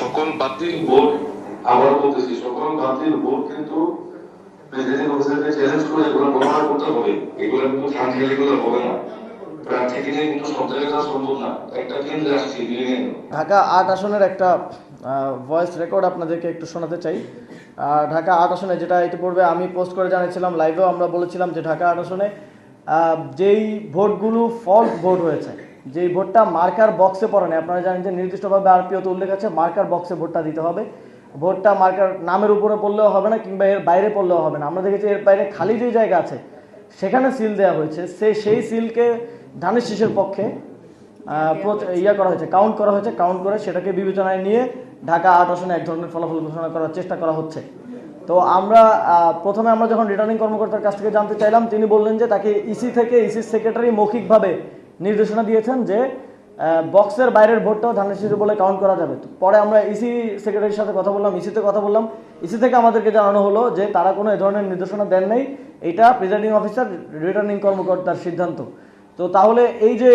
সকল বাতিল ভোট, আবার বলতেছি, সকল বাতিল ভোট কিন্তু প্রেসিডেন্ট অফিসারকে চ্যালেঞ্জ করে এগুলো প্রমাণ করতে হবে। এগুলো কিন্তু খামখেয়ালি করে হবে না। প্রার্থীকে নিয়ে কিন্তু সব জায়গায় যাওয়া সম্ভব না। একটা কেন্দ্রে আসছি দিল্লি। ঢাকা ৮ আসনের একটা ভয়েস রেকর্ড আপনাদেরকে একটু শোনাতে চাই। ঢাকা ৮ আসনে, যেটা ইতিপূর্বে আমি পোস্ট করে জানিয়েছিলাম, লাইভেও আমরা বলেছিলাম যে ঢাকা ৮ আসনে যেই ভোটগুলো ফল্ট ভোট হয়েছে, যেই ভোটটা মার্কার বক্সে পড়ে না, আপনারা জানেন যে নির্দিষ্টভাবে আরপিওতে উল্লেখ আছে মার্কার বক্সে ভোটটা দিতে হবে। ভোটটা মার্কার নামের উপরে পড়লেও হবে না, কিংবা এর বাইরে পড়লেও হবে না। আমরা দেখেছি এর বাইরে খালি যে জায়গা আছে সেখানে সিল দেওয়া হয়েছে, সেই সিলকে ধানের শীষের পক্ষে কাউন্ট করা হয়েছে। কাউন্ট করে সেটাকে বিবেচনায় নিয়ে ঢাকা ৮ আসনে এক ধরনের ফলাফল ঘোষণা করার চেষ্টা করা হচ্ছে। তো আমরা প্রথমে যখন রিটার্নিং কর্মকর্তার কাছ থেকে জানতে চাইলাম, তিনি বললেন যে তাকে ইসির সেক্রেটারি মৌখিকভাবে নির্দেশনা দিয়েছেন যে বক্সের বাইরের ভোটটাও ধানের শীষ বলে কাউন্ট করা যাবে। পরে আমরা ইসি সেক্রেটারির সাথে কথা বললাম, ইসি থেকে আমাদেরকে জানানো হলো যে তারা কোনো এ ধরনের নির্দেশনা দেন নাই, এটা প্রিজাইডিং অফিসার রিটার্নিং কর্মকর্তার সিদ্ধান্ত। তো তাহলে এই যে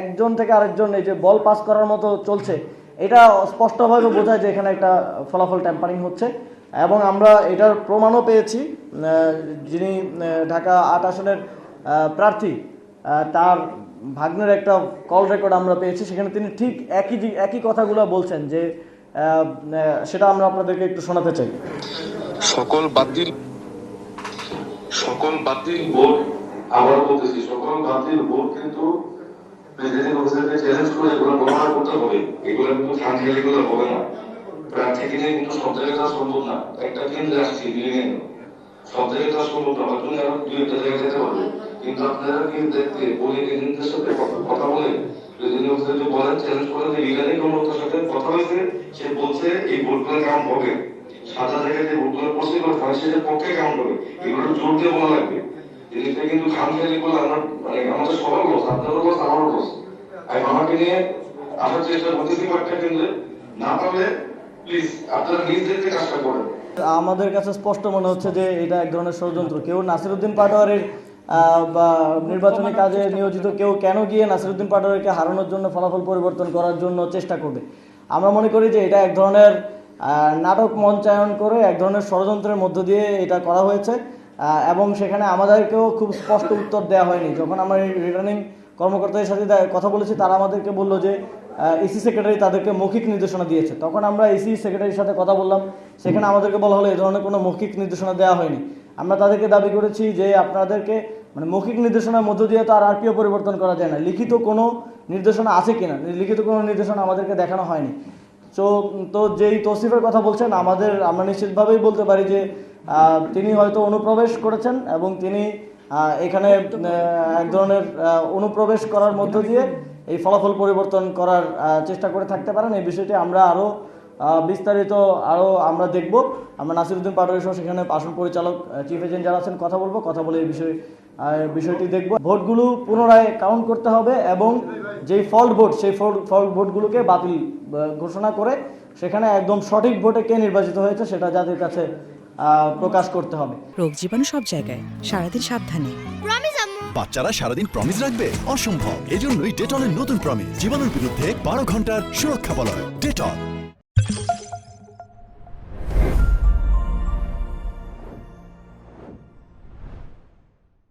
একজন থেকে আরেকজন এই যে বল পাস করার মতো চলছে, এটা স্পষ্টভাবে বোঝায় যে এখানে একটা ফলাফল ট্যাম্পারিং হচ্ছে। এবং আমরা এটার প্রমাণও পেয়েছি। যিনি ঢাকা ৮ আসনের প্রার্থী, তার ভাগ্নের একটা কল রেকর্ড আমরা পেয়েছি, সেখানে তিনি ঠিক একই কথাগুলো বলছেন, যে সেটা আমরা আপনাদেরকে একটু শোনাতে চাই। সকল বাতিল ভোট, আবার বলতেছি, সকল বাতিল ভোট কিন্তু প্রেসিডেন্ট অফিসারকে চ্যালেঞ্জ করে এগুলো প্রমাণ করতে হবে। এগুলো কিন্তু খামখেয়ালি করে হবে না। প্রার্থীকে নিয়ে কিন্তু সব জায়গায় যাওয়া সম্ভব না। একটা কেন্দ্রে আসছি দিল্লি, সব জায়গায় যাওয়া সম্ভব না। হয়তো আরো ২-১টা জায়গায় যেতে পারবে, কিন্তু আপনারা কি দেখতে বলে এজেন্টদের সাথে কথা বলে প্রেসিডেন্ট অফিসার যে বলেন, চ্যালেঞ্জ করেন যে রিটার্নিং কর্মকর্তার সাথে কথা হয়েছে, সে বলছে এই ভোটগুলো কাউন্ট হবে, সাদা জায়গায় যে ভোটগুলো পড়ছে এগুলো ধানের শীষের পক্ষে কাউন্ট হবে। এগুলো জোর দিয়ে বলা লাগবে। জিনিসটা কিন্তু খামখেয়ালি করলে আমরা আমাদের সবার লস, আপনারও লস, আমারও লস। আমি আমাকে নিয়ে আসার চেষ্টা করতেছি কয়েকটা কেন্দ্রে, না পারলে প্লিজ আপনারা নিজেদেরকে কাজটা করেন। আমাদের কাছে স্পষ্ট মনে হচ্ছে যে এটা এক ধরনের ষড়যন্ত্র। কেউ নাসিরউদ্দিন পাটোয়ারির বা নির্বাচনী কাজে নিয়োজিত কেউ কেন গিয়ে নাসিরউদ্দিন পাটোয়ারিকে হারানোর জন্য, ফলাফল পরিবর্তন করার জন্য চেষ্টা করবে? আমরা মনে করি যে এটা এক ধরনের নাটক মঞ্চায়ন করে এক ধরনের ষড়যন্ত্রের মধ্য দিয়ে এটা করা হয়েছে। এবং সেখানে আমাদেরকেও খুব স্পষ্ট উত্তর দেওয়া হয়নি। যখন আমরা রিটার্নিং কর্মকর্তাদের সাথে কথা বলেছি, তারা আমাদেরকে বললো যে ইসি সেক্রেটারি তাদেরকে মৌখিক নির্দেশনা দিয়েছে। তখন আমরা ইসি সেক্রেটারির সাথে কথা বললাম, সেখানে আমাদেরকে বলা হলো এই ধরনের কোনো মৌখিক নির্দেশনা দেওয়া হয়নি। আমরা তাদেরকে দাবি করেছি যে আপনাদেরকে মৌখিক নির্দেশনার মধ্য দিয়ে তো আর আরপিও পরিবর্তন করা যায় না, লিখিত কোনো নির্দেশনা আছে কিনা, লিখিত কোনো নির্দেশনা আমাদেরকে দেখানো হয়নি। তো যেই তৌসিফের কথা বলছেন, আমরা নিশ্চিতভাবেই বলতে পারি যে তিনি হয়তো অনুপ্রবেশ করেছেন, এবং তিনি এখানে এক ধরনের অনুপ্রবেশ করার মধ্য দিয়ে এই ফলাফল পরিবর্তন করার চেষ্টা করে থাকতে পারেন। এই বিষয়টি আমরা বিস্তারিত আমরা দেখব। আমরা নাসিরউদ্দিন পাটোয়ারি সহ সেখানে আসন পরিচালক, চিফ এজেন্ট যারা আছেন কথা বলে এই বিষয়টি দেখব। ভোটগুলো পুনরায় কাউন্ট করতে হবে, এবং যেই ফল্ট ভোট, সেই ফল্ট ভোটগুলোকে বাতিল ঘোষণা করে সেখানে একদম সঠিক ভোটে কে নির্বাচিত হয়েছে সেটা জাতির কাছে প্রকাশ করতে হবে। রোগ জীবাণু সব জায়গায়, সারাদিন সাবধানে। বাচ্চারা সারাদিন প্রমিস রাখবে? অসম্ভব। এজন্যই ডেটলের নতুন প্রমিস, জীবাণুর বিরুদ্ধে 12 ঘন্টার সুরক্ষা বলয়। ডেটল।